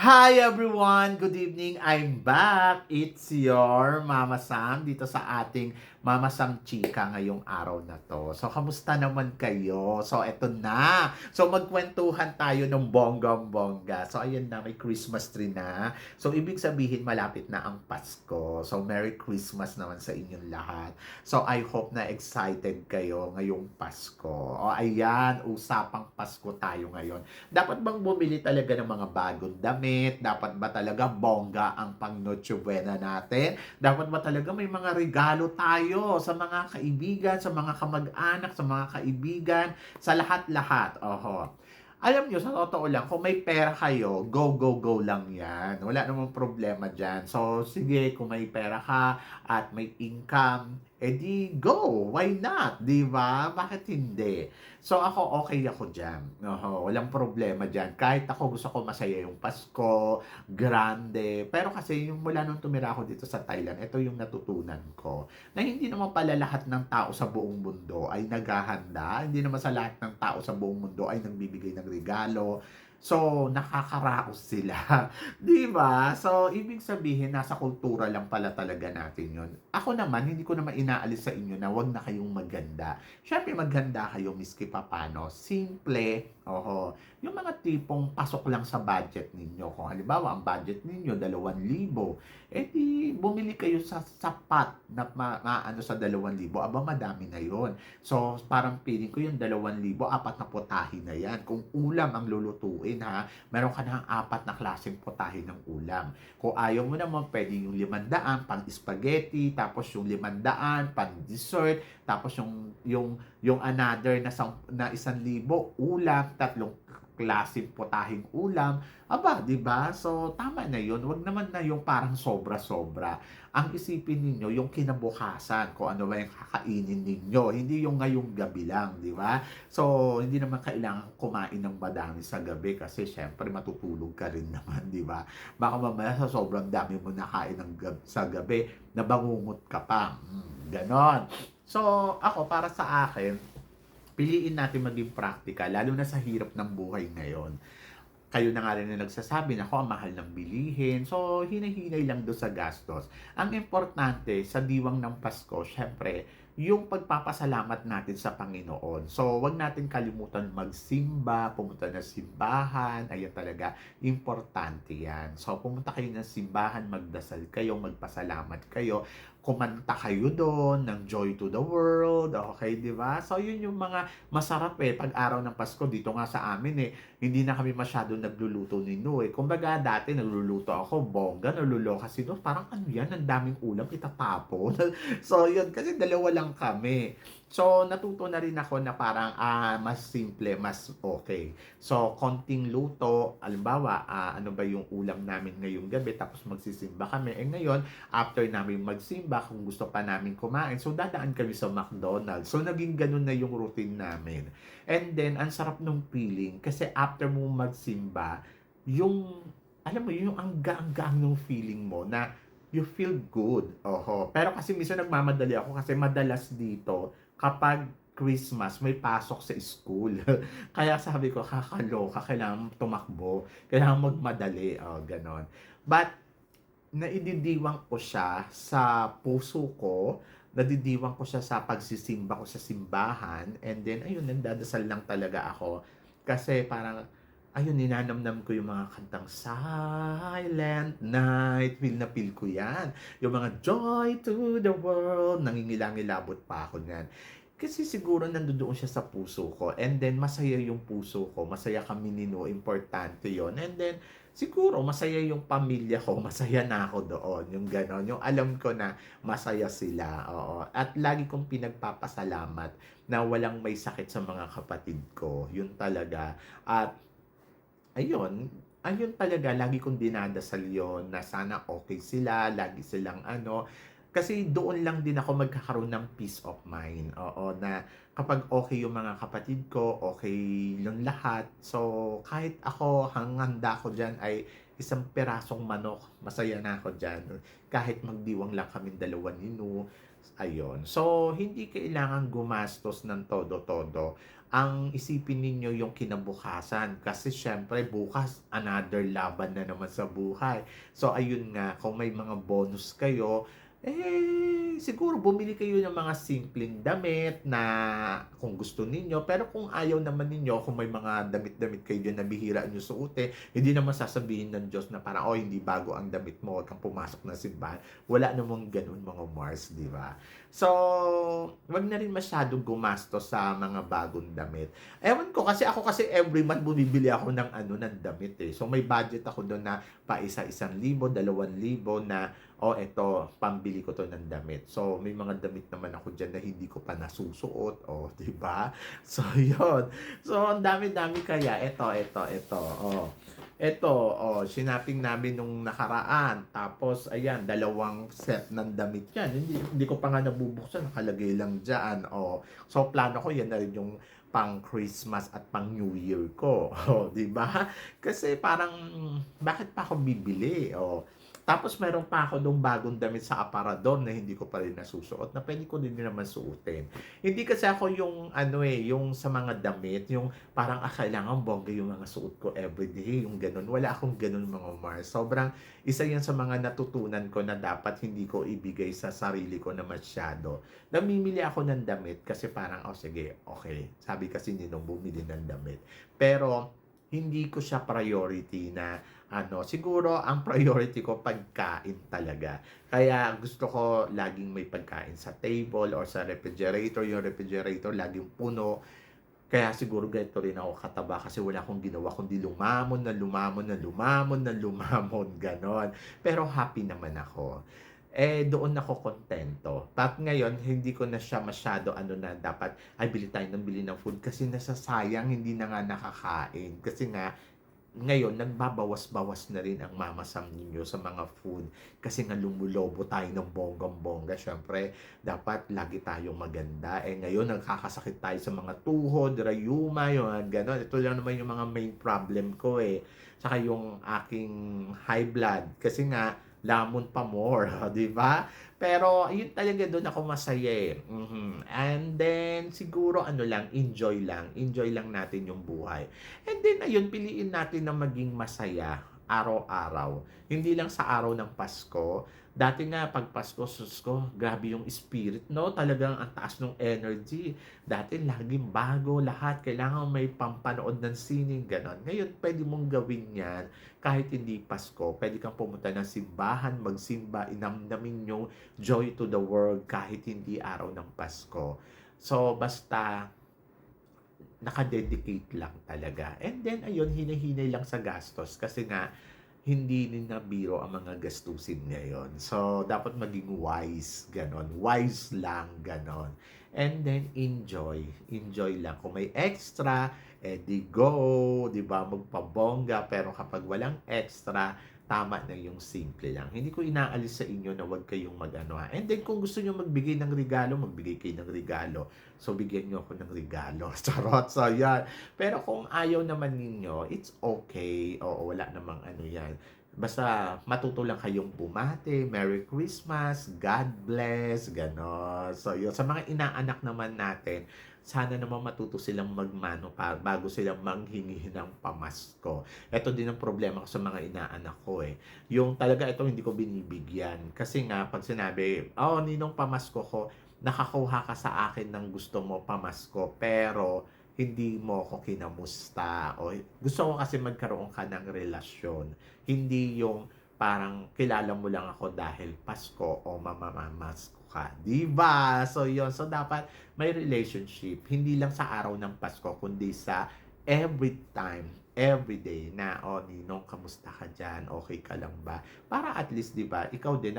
Hi everyone! Good evening! I'm back! It's your Mama Sam dito sa ating Mama Sam Chika ngayong araw na to. So, kamusta naman kayo? So, eto na! So, magkwentuhan tayo ng bonggang-bongga. So, ayan na, may Christmas tree na. So, ibig sabihin, malapit na ang Pasko. So, Merry Christmas naman sa inyong lahat. So, I hope na excited kayo ngayong Pasko. O, ayan, usapang Pasko tayo ngayon. Dapat bang bumili talaga ng mga bagong damit? Dapat ba talaga bongga ang pang Noche Buena natin? Dapat ba talaga may mga regalo tayo sa mga kaibigan, sa mga kamag-anak, sa mga kaibigan, sa lahat-lahat? Oho. Alam nyo, sa totoo lang, kung may pera kayo, go, go, go lang yan. Wala namang problema dyan. So, sige, kung may pera ka at may income, edi go! Why not? Di ba? Bakit hindi? So, ako, okay ako dyan. Oho, walang problema dyan. Kahit ako gusto ko masaya yung Pasko, grande. Pero kasi, yung mula nung tumira ako dito sa Thailand, ito yung natutunan ko. Na hindi naman pala lahat ng tao sa buong mundo ay naghahanda. Hindi naman sa lahat ng tao sa buong mundo ay nagbibigay ng regalo. So, nakakaraos sila. 'Di ba? So, ibig sabihin, nasa kultura lang pala talaga natin yon. Ako naman, hindi ko naman inaalis sa inyo na wag na kayong maganda. Siyempre, maghanda kayo miski papano. Simple. Oho. Yung mga tipong pasok lang sa budget ninyo. Kung halimbawa, ang budget ninyo, 2,000. Eh di, bumili kayo sa sapat na maano sa 2,000. Aba, madami na yon. So, parang feeling ko yung 2,000, apat na putahe na yan. Kung ulam ang lulutuin, ha, meron ka ng apat na klaseng putahe ng ulam. Kung ayaw mo naman, pwede yung 500 pang spaghetti, tapos yung 500 pang dessert, tapos yung another na 1,000 ulam, tatlong klaseng potaheng ulam. Aba, 'di ba? So tama na 'yon. Wag naman na yung parang sobra-sobra. Ang isipin ninyo yung kinabukasan, kung ano ba yung kakainin ninyo, hindi yung ngayong gabi lang, 'di ba? So hindi naman kailangan kumain ng madami sa gabi kasi syempre matutulog ka rin naman, 'di ba? Baka mamaya sa sobrang dami mo nakain sa gabi, nabangungot ka pa. Ganon. So ako, para sa akin, piliin natin maging practical, lalo na sa hirap ng buhay ngayon. Kayo na nga rin na nagsasabi na ang mahal ng bilihin. So, hinahinay lang do sa gastos. Ang importante sa diwang ng Pasko, syempre, yung pagpapasalamat natin sa Panginoon. So, wag natin kalimutan magsimba, pumunta na simbahan. Ayan talaga, importante yan. So, pumunta kayo ng simbahan, magdasal kayo, magpasalamat kayo, kumanta kayo doon ng Joy to the World, okay, di ba? So, yun yung mga masarap pag araw ng Pasko, dito nga sa amin hindi na kami masyado nagluluto nino Kumbaga, dati nagluluto ako, bongga, naluloka sino, parang ano yan, ang daming ulam, itatapon. So, yun, kasi dalawa lang kami. So, natuto na rin ako na parang mas simple, mas okay. So, konting luto, alimbawa, ano ba yung ulam namin ngayong gabi, tapos magsisimba kami. Ngayon, after namin magsimba, kung gusto pa namin kumain, so dadaan kami sa McDonald's. So, naging ganun na yung routine namin. And then, ang sarap nung feeling, kasi after mo magsimba, yung, alam mo, yung ang gaang-gaang nung feeling mo na you feel good. Oho. Pero kasi minsan nagmamadali ako kasi madalas dito, kapag Christmas, may pasok sa school. Kaya sabi ko, kakaloka, kailangan tumakbo, kailangan magmadali, ganon. But, naididiwang ko siya sa puso ko, nadidiwang ko siya sa pagsisimba ko sa simbahan, and then, ayun, nagdadasal lang talaga ako. Kasi parang, ayun, ninanamnam ko yung mga kantang Silent Night, feel na feel ko yan. Yung mga Joy to the World, nangingilang-ilabot pa ako niyan. Kasi siguro nandoon siya sa puso ko, and then masaya yung puso ko, masaya kami nino, importante yon. And then siguro masaya yung pamilya ko, masaya na ako doon, yung gano'n, yung alam ko na masaya sila, oo. At lagi kong pinagpapasalamat na walang may sakit sa mga kapatid ko, yun talaga. At ayun talaga, lagi kong dinadasal yon na sana okay sila, lagi silang ano. Kasi doon lang din ako magkakaroon ng peace of mind, oo, na kapag okay yung mga kapatid ko, okay yung lahat. So, kahit ako ang handa ko diyan ay isang pirasong manok, masaya na ako diyan. Kahit magdiwang lang kaming dalawa ni Nu, ayun. So, hindi kailangan gumastos ng todo-todo. Ang isipin ninyo yung kinabukasan kasi siyempre bukas another laban na naman sa buhay. So, ayun nga, kung may mga bonus kayo, siguro bumili kayo ng mga simpleng damit na kung gusto ninyo. Pero kung ayaw naman ninyo, kung may mga damit-damit kayo diyan na bihira niyo suotin, hindi naman sasabihin ng Diyos na parang, "Oh, hindi bago ang damit mo, huwag kang pumasok ng simbahan." Wala namang gano'n mga Mars, 'di ba? So, wag na rin masyadong gumastos sa mga bagong damit. Ewan ko kasi ako kasi every month bumibili ako ng ano, ng damit, eh. So, may budget ako do'n na paisa-isang libo, 2,000 na, "Oh, eto pambili ko 'to ng damit." So, may mga damit naman ako diyan na hindi ko pa nasusuot, oh, 'di ba? So, 'yun. So, ang dami-dami kaya eto, oh. Eto, oh, shinoping namin nung nakaraan. Tapos ayan, 2 set ng damit 'yan. Hindi ko pa nga nabubuksan, nakalagay lang diyan, oh. So, plano ko 'yan na rin yung pang-Christmas at pang-New Year ko, oh, 'di ba? Kasi parang bakit pa ako bibili, oh. Tapos meron pa ako dong bagong damit sa aparador na hindi ko pa rin nasusuot na puwede ko din naman suotin. Hindi kasi ako yung ano, yung sa mga damit, yung parang, kailangan bongga yung mga suot ko everyday, yung gano'n. Wala akong gano'n mga Mars. Sobrang isa 'yan sa mga natutunan ko na dapat hindi ko ibigay sa sarili ko na masyado. Namimili ako ng damit kasi parang, "Oh, sige, okay." Sabi kasi ni nung bumili ng damit. Pero hindi ko siya priority na ano, siguro ang priority ko pagkain talaga. Kaya gusto ko laging may pagkain sa table or sa refrigerator, yung refrigerator laging puno. Kaya siguro ganito rin ako kataba kasi wala akong ginawa kundi lumamon na lumamon na lumamon na lumamon, gano'n. Pero happy naman ako. Doon ako kontento. At ngayon, hindi ko na siya masyado ano na dapat, "Ay, bili tayo ng bili ng food," kasi nasasayang, hindi na nga nakakain. Kasi nga, ngayon nagbabawas-bawas na rin ang Mama Sam ninyo sa mga food kasi nga lumulobo tayo ng bonggang-bongga. Siyempre dapat lagi tayong maganda, ngayon nagkakasakit tayo sa mga tuhod, rayuma, yung mga gano'n. Ito lang naman yung mga main problem ko, tsaka yung aking high blood kasi nga lamon pa more, 'di ba? Pero ayun talaga do'n ako masaya, And then siguro ano lang, enjoy lang natin yung buhay. And then ayun, piliin natin na maging masaya araw-araw. Hindi lang sa araw ng Pasko. Dati nga 'pag Pasko, sus ko, grabe yung spirit 'no, talagang ang taas ng energy. Dati laging bago lahat, kailangan may pampanood ng sining, gano'n. Ngayon puwede mong gawin 'yan kahit hindi Pasko. Puwede kang pumunta ng simbahan, magsimba, inamdamin yung joy to the world kahit hindi araw ng Pasko. So, basta naka-dedicate lang talaga. And then ayun, hinay-hinay lang sa gastos kasi nga hindi din na biro ang mga gastusin ngayon. So, dapat maging wise, ganon. Wise lang, ganon. And then, enjoy. Enjoy lang. Kung may extra, di go, di ba? Magpabongga. Pero kapag walang extra, tama na yung simple lang. Hindi ko inaalis sa inyo na huwag kayong mag-ano. And then, kung gusto nyo magbigay ng regalo, magbigay kayo ng regalo. So, bigyan nyo ako ng regalo. Charot. So, yan. Pero kung ayaw naman ninyo, it's okay. Oo, wala namang ano yan. Basta matuto lang kayong bumati, Merry Christmas, God bless, gano'n. So, yun. Sa mga inaanak naman natin, sana naman matuto silang magmano pa bago silang manghingi ng pamasko. Ito din ang problema ko sa mga inaanak ko, Yung talaga ito hindi ko binibigyan. Kasi nga, pag sinabi, "Oh, ninong pamasko ko," nakakuha ka sa akin ng gusto mo pamasko, pero hindi mo ko kinamusta. O, gusto ko kasi magkaroon ka ng relasyon. Hindi yung parang kilala mo lang ako dahil Pasko o mamamamasko ka. 'Di ba? So, yon. So, dapat may relationship. Hindi lang sa araw ng Pasko, kundi sa every time, every day na, "Oh, ninong, kamusta ka dyan? Okay ka lang ba?" Para at least, 'di ba, ikaw din,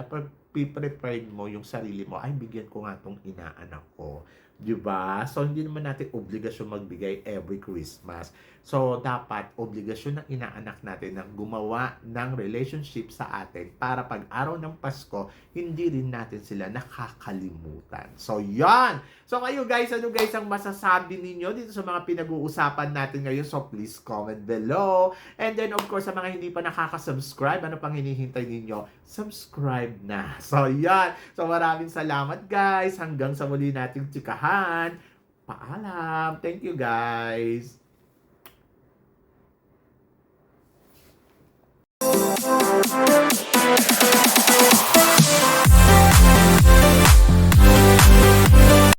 prepared mo yung sarili mo, "Ay, bigyan ko nga tong inaanak ko." 'Di ba? So, hindi naman natin obligasyon magbigay every Christmas. So, dapat obligasyon ng inaanak natin na gumawa ng relationship sa atin para pag araw ng Pasko, hindi rin natin sila nakakalimutan. So, yan! So, kayo guys, ano guys ang masasabi ninyo dito sa mga pinag-uusapan natin ngayon? So, please comment below. And then, of course, sa mga hindi pa nakaka-subscribe, ano pang hinihintay ninyo? Subscribe na. So, yan! So, maraming salamat guys. Hanggang sa muli nating tsikahan. Paalam! Thank you guys!